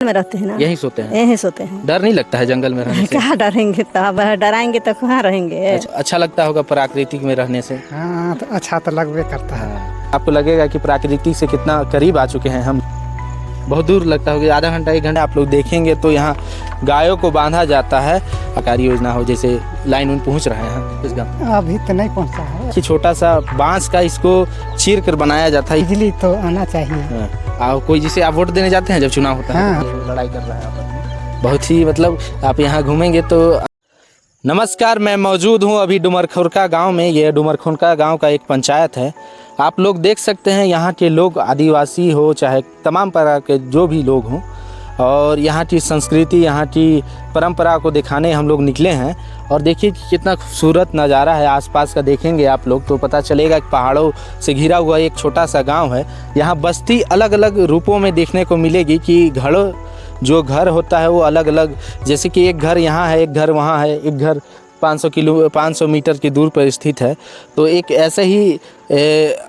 में रहते हैं ना, यहीं सोते हैं? यहीं सोते हैं। डर नहीं लगता है जंगल में रहने से? क्या डरेंगे, तो अब डराएंगे तो कहाँ रहेंगे। अच्छा लगता होगा प्राकृतिक में रहने से? हाँ, तो अच्छा तो लगबे करता है। आपको लगेगा कि प्राकृतिक से कितना करीब आ चुके हैं हम। बहुत दूर लगता होगा, आधा घंटा 1 घंटा आप लोग देखेंगे तो यहाँ गायों को बांधा जाता है। सरकारी योजना हो जैसे लाइन उन पहुँच रहे हैं इस गाँव? अभी तो नहीं पहुंचा है। कि छोटा सा बांस का इसको चीर कर बनाया जाता है। बिजली तो आना चाहिए। और कोई जिसे आप वोट देने जाते हैं जब चुनाव होता है? हाँ। तो लड़ाई कर रहा है आपस में। बहुत ही मतलब आप यहाँ घूमेंगे तो। नमस्कार, मैं मौजूद हूँ अभी डुमरखुरका गांव में। ये डुमरखुरका गांव का एक पंचायत है। आप लोग देख सकते हैं यहाँ के लोग, आदिवासी हो चाहे तमाम प्रकार के जो भी लोग हों, और यहाँ की संस्कृति, यहाँ की परंपरा को दिखाने हम लोग निकले हैं। और देखिए कि कितना खूबसूरत नज़ारा है आसपास का। देखेंगे आप लोग तो पता चलेगा कि पहाड़ों से घिरा हुआ एक छोटा सा गांव है। यहाँ बस्ती अलग अलग रूपों में देखने को मिलेगी कि जो घर होता है वो अलग अलग, जैसे कि एक घर यहाँ है, एक घर वहाँ है, एक घर 500 मीटर की दूर पर स्थित है। तो एक ऐसे ही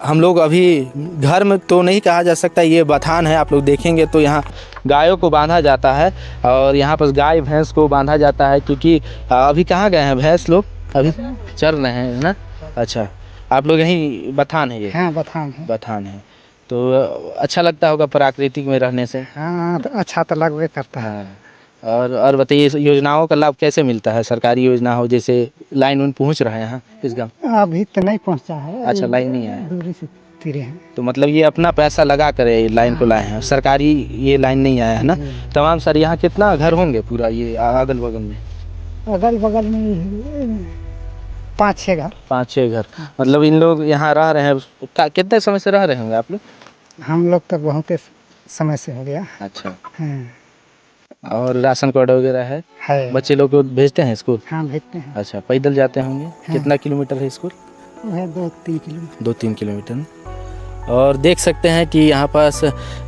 हम लोग अभी घर में तो नहीं कहा जा सकता, ये बथान है। आप लोग देखेंगे तो यहाँ गायों को बांधा जाता है और यहाँ पर गाय भैंस को बांधा जाता है, क्योंकि अभी कहाँ गए हैं भैंस लोग? अभी चर रहे हैं ना? अच्छा, आप लोग यहीं बथान है ये? हाँ, बथान है। बथान है। तो अच्छा लगता होगा प्राकृतिक में रहने से? हाँ, तो अच्छा तो लगबे करता है। हाँ। और बताइए योजनाओं का लाभ कैसे मिलता है? सरकारी योजना हो जैसे लाइन उन पहुँच रहा है यहाँ इस गाँव? अभी तो नहीं पहुंचा है। अच्छा, लाइन नहीं आया। दूरी से तिरे हैं। तो मतलब ये अपना पैसा लगा कर ये लाइन को लाए हैं, सरकारी ये लाइन नहीं आया है ना? तमाम सर यहाँ कितना घर होंगे पूरा ये अगल बगल में? अगल बगल में 5-6 घर। 5-6 घर। मतलब इन लोग यहाँ रह रहे हैं कितने समय से रह रहे होंगे आप लोग? हम लोग तो बहुत समय से हो गया। अच्छा। हाँ। और राशन कार्ड वगैरह है? है। बच्चे लोग को भेजते हैं स्कूल? हाँ, भेजते हैं। अच्छा, पैदल जाते होंगे? कितना किलोमीटर है स्कूल? वो है 2-3 किलोमीटर। 2-3 किलोमीटर। और देख सकते हैं कि यहाँ पास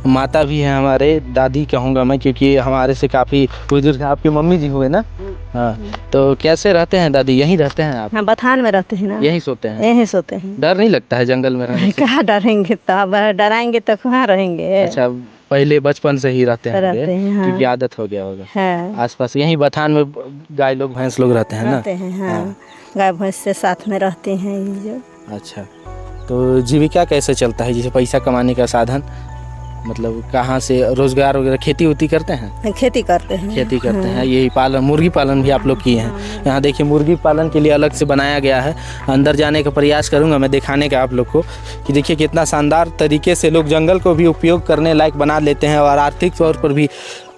माता भी है, हमारे दादी कहूँगा मैं, क्योंकि हमारे से काफ़ी बुजुर्ग हैं। आपकी मम्मी जी हुए ना? हाँ। तो कैसे रहते हैं दादी? यहीं रहते हैं आप? हाँ, बथान में रहते हैं ना, यहीं सोते हैं? यहीं सोते हैं। डर नहीं लगता है जंगल में रहने से? क्या डरेंगे, तो अब डराएंगे तो कहाँ रहेंगे। अच्छा, पहले बचपन से ही रहते हैं? रहते हैं, हाँ। क्योंकि आदत हो गया होगा। हाँ, आसपास यहीं बथान में गाय लोग भैंस लोग रहते हैं ना? रहते हैं। हाँ, गाय भैंस से साथ में रहते हैं ये जो। अच्छा, तो जीविका कैसे चलता है? जैसे पैसा कमाने का साधन मतलब कहाँ से? रोजगार वगैरह खेती उती करते हैं? खेती करते हैं। खेती करते हैं। यही पालन, मुर्गी पालन भी आप लोग किए हैं? यहाँ देखिए मुर्गी पालन के लिए अलग से बनाया गया है। अंदर जाने का प्रयास करूँगा मैं दिखाने का आप लोग को कि देखिए कितना शानदार तरीके से लोग जंगल को भी उपयोग करने लायक बना लेते हैं और आर्थिक तौर पर भी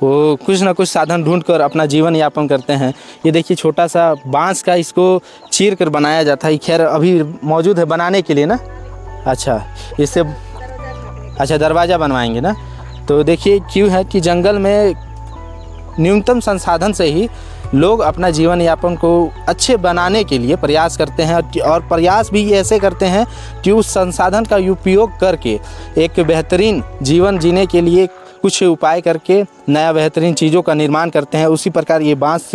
वो कुछ ना कुछ साधन ढूंढ कर अपना जीवन यापन करते हैं। ये देखिए छोटा सा बांस का इसको चीर कर बनाया जाता है। खैर अभी मौजूद है बनाने के लिए ना? अच्छा, इससे अच्छा दरवाज़ा बनवाएंगे ना? तो देखिए क्यों है कि जंगल में न्यूनतम संसाधन से ही लोग अपना जीवन यापन को अच्छे बनाने के लिए प्रयास करते हैं, और प्रयास भी ऐसे करते हैं कि उस संसाधन का उपयोग करके एक बेहतरीन जीवन जीने के लिए कुछ उपाय करके नया बेहतरीन चीज़ों का निर्माण करते हैं। उसी प्रकार ये बांस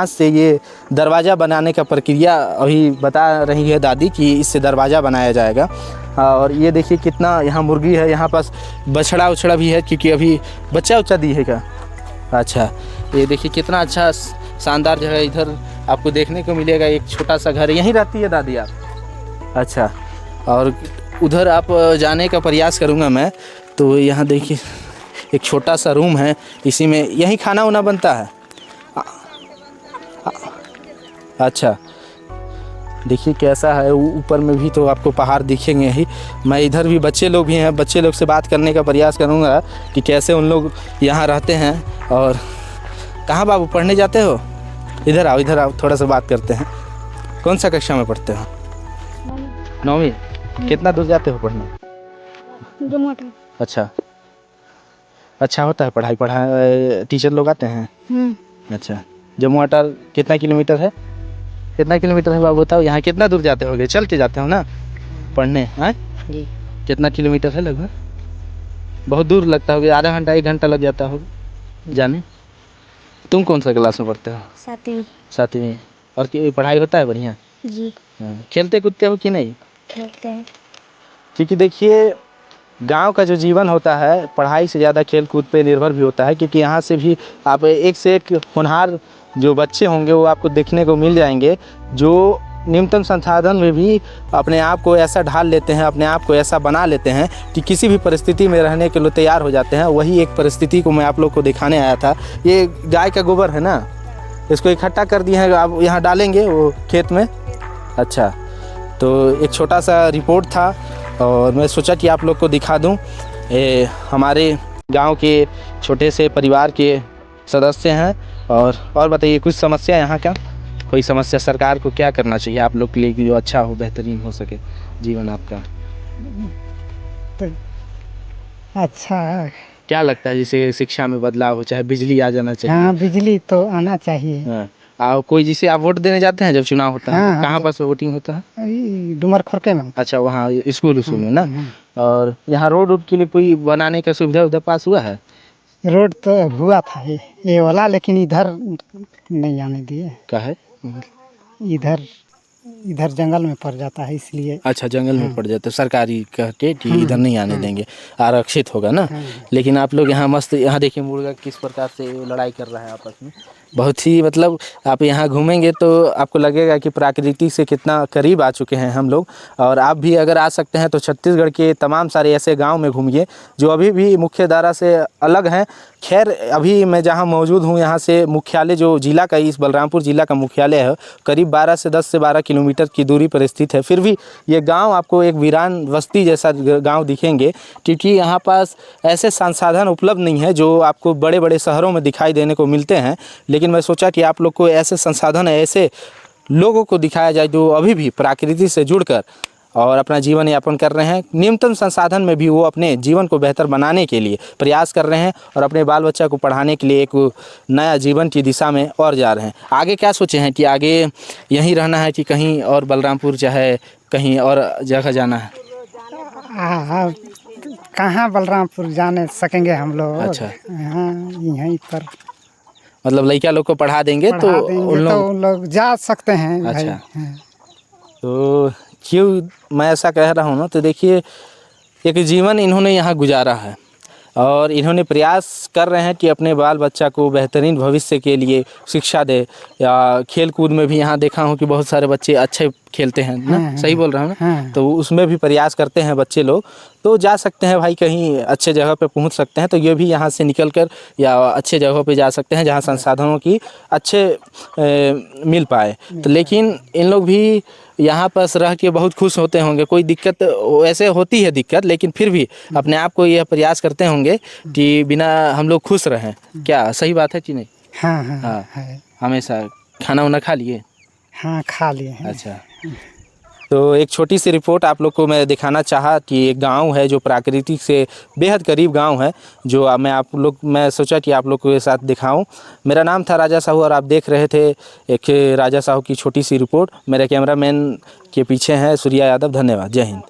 से ये दरवाज़ा बनाने का प्रक्रिया अभी बता रही है दादी कि इससे दरवाज़ा बनाया जाएगा। और ये देखिए कितना यहाँ मुर्गी है, यहाँ पास बछड़ा उछड़ा भी है, क्योंकि अभी बच्चा उच्चा दी है क्या? अच्छा, ये देखिए कितना अच्छा शानदार जगह इधर आपको देखने को मिलेगा। एक छोटा सा घर, यहीं रहती है दादी आप? अच्छा, और उधर आप जाने का प्रयास करूँगा मैं। तो यहाँ देखिए एक छोटा सा रूम है, इसी में यहीं खाना वाना बनता है? अच्छा, देखिए कैसा है। ऊपर में भी तो आपको पहाड़ दिखेंगे ही। मैं इधर भी बच्चे लोग भी हैं, बच्चे लोग से बात करने का प्रयास करूँगा कि कैसे उन लोग यहाँ रहते हैं। और कहाँ बाबू पढ़ने जाते हो? इधर आओ थोड़ा सा बात करते हैं। कौन सा कक्षा में पढ़ते हो? 9वीं। कितना दूर जाते हो पढ़ने? अच्छा होता है पढ़ाई टीचर लोग आते हैं? अच्छा, जम्मू अटार कितना किलोमीटर है? कितना किलोमीटर है बाबू बताओ? यहाँ कितना दूर जाते होगे? चल के जाते हो ना पढ़ने? हाँ जी। कितना किलोमीटर है लगभग? बहुत दूर लगता होगा, आधा घंटा 1 घंटा लग जाता होगा जाने। तुम कौन सा क्लास में पढ़ते हो? 7वीं। और पढ़ाई होता है बढ़िया जी? खेलते कूदते हो कि नहीं? खेलते हैं। क्योंकि देखिए गांव का जो जीवन होता है पढ़ाई से ज़्यादा खेल कूद पे निर्भर भी होता है, क्योंकि यहाँ से भी आप एक से एक होनहार जो बच्चे होंगे वो आपको देखने को मिल जाएंगे, जो न्यूनतम संसाधन में भी अपने आप को ऐसा ढाल लेते हैं, अपने आप को ऐसा बना लेते हैं कि किसी भी परिस्थिति में रहने के लिए तैयार हो जाते हैं। वही एक परिस्थिति को मैं आप लोग को दिखाने आया था। ये गाय का गोबर है ना, इसको इकट्ठा कर दिए हैं, आप यहाँ डालेंगे वो खेत में। अच्छा, तो एक छोटा सा रिपोर्ट था और मैं सोचा कि आप लोग को दिखा दूँ। हमारे गाँव के छोटे से परिवार के सदस्य हैं। और बताइए कुछ समस्या यहाँ का, कोई समस्या, सरकार को क्या करना चाहिए आप लोग के लिए कि जो अच्छा हो, बेहतरीन हो सके जीवन आपका? तो अच्छा है। क्या लगता है जैसे शिक्षा में बदलाव हो, चाहे बिजली आ जाना चाहिए? हाँ, बिजली तो आना चाहिए। हाँ। कोई जिसे आप वोट देने जाते हैं जब चुनाव होता है, हाँ, कहाँ पर वोटिंग होता है? डुमर खुरके में। अच्छा, वहाँ स्कूल में ना। और यहाँ रोड के लिए कोई बनाने का सुविधा उधर पास हुआ है? रोड तो हुआ था ये वाला, लेकिन इधर नहीं आने दिए। क्या है? इधर जंगल में पड़ जाता है इसलिए। अच्छा, जंगल में पड़ जाता है, सरकारी कह के कि इधर नहीं आने देंगे, आरक्षित होगा ना। लेकिन आप लोग यहाँ मस्त, यहाँ देखिए मुर्गा किस प्रकार से लड़ाई कर रहा है आपस में। बहुत ही मतलब आप यहाँ घूमेंगे तो आपको लगेगा कि प्रकृति से कितना करीब आ चुके हैं हम लोग। और आप भी अगर आ सकते हैं तो छत्तीसगढ़ के तमाम सारे ऐसे गांव में घूमिए जो अभी भी मुख्य धारा से अलग हैं। खैर, अभी मैं जहां मौजूद हूं यहाँ से मुख्यालय जो जिला का, इस बलरामपुर जिला का मुख्यालय है, करीब 10 से 12 किलोमीटर की दूरी पर स्थित है। फिर भी ये गांव आपको एक वीरान बस्ती जैसा गांव दिखेंगे, क्योंकि यहाँ पास ऐसे संसाधन उपलब्ध नहीं है जो आपको बड़े बड़े शहरों में दिखाई देने को मिलते हैं। लेकिन मैं सोचा कि आप लोग को ऐसे संसाधन, ऐसे लोगों को दिखाया जाए जो अभी भी प्रकृति से जुड़कर और अपना जीवन यापन कर रहे हैं। न्यूनतम संसाधन में भी वो अपने जीवन को बेहतर बनाने के लिए प्रयास कर रहे हैं और अपने बाल बच्चा को पढ़ाने के लिए एक नया जीवन की दिशा में और जा रहे हैं। आगे क्या सोचे हैं कि आगे यहीं रहना है कि कहीं और बलरामपुर चाहे कहीं और जगह जाना है? कहाँ बलरामपुर जाने सकेंगे हम लोग। अच्छा, हाँ, यहीं पर मतलब लड़का लोग को पढ़ा देंगे तो उन लोग जा सकते हैं। अच्छा, तो क्यों मैं ऐसा कह रहा हूँ ना, तो देखिए एक जीवन इन्होंने यहाँ गुजारा है और इन्होंने प्रयास कर रहे हैं कि अपने बाल बच्चा को बेहतरीन भविष्य के लिए शिक्षा दे। या खेल कूद में भी यहाँ देखा हूँ कि बहुत सारे बच्चे अच्छे खेलते हैं ना, सही बोल रहा हूँ ना? तो उसमें भी प्रयास करते हैं बच्चे लोग, तो जा सकते हैं भाई, कहीं अच्छे जगह पे पहुँच सकते हैं। तो ये भी यहाँ से निकल कर या अच्छे जगहों पे जा सकते हैं जहाँ संसाधनों की अच्छे मिल पाए। तो लेकिन इन लोग भी यहाँ पास रह के बहुत खुश होते होंगे। कोई दिक्कत वैसे होती है दिक्कत, लेकिन फिर भी अपने आप को यह प्रयास करते होंगे कि बिना हम लोग खुश रहें। क्या सही बात है कि नहीं? हाँ। हमेशा खाना वाना खा लिए? हाँ, खा लिए। अच्छा, तो एक छोटी सी रिपोर्ट आप लोग को मैं दिखाना चाहा कि एक गांव है जो प्रकृति से बेहद करीब गांव है, जो मैं सोचा कि आप लोग के साथ दिखाऊं। मेरा नाम था राजा साहू और आप देख रहे थे एक राजा साहू की छोटी सी रिपोर्ट। मेरे कैमरामैन के पीछे हैं सूर्या यादव। धन्यवाद। जय हिंद।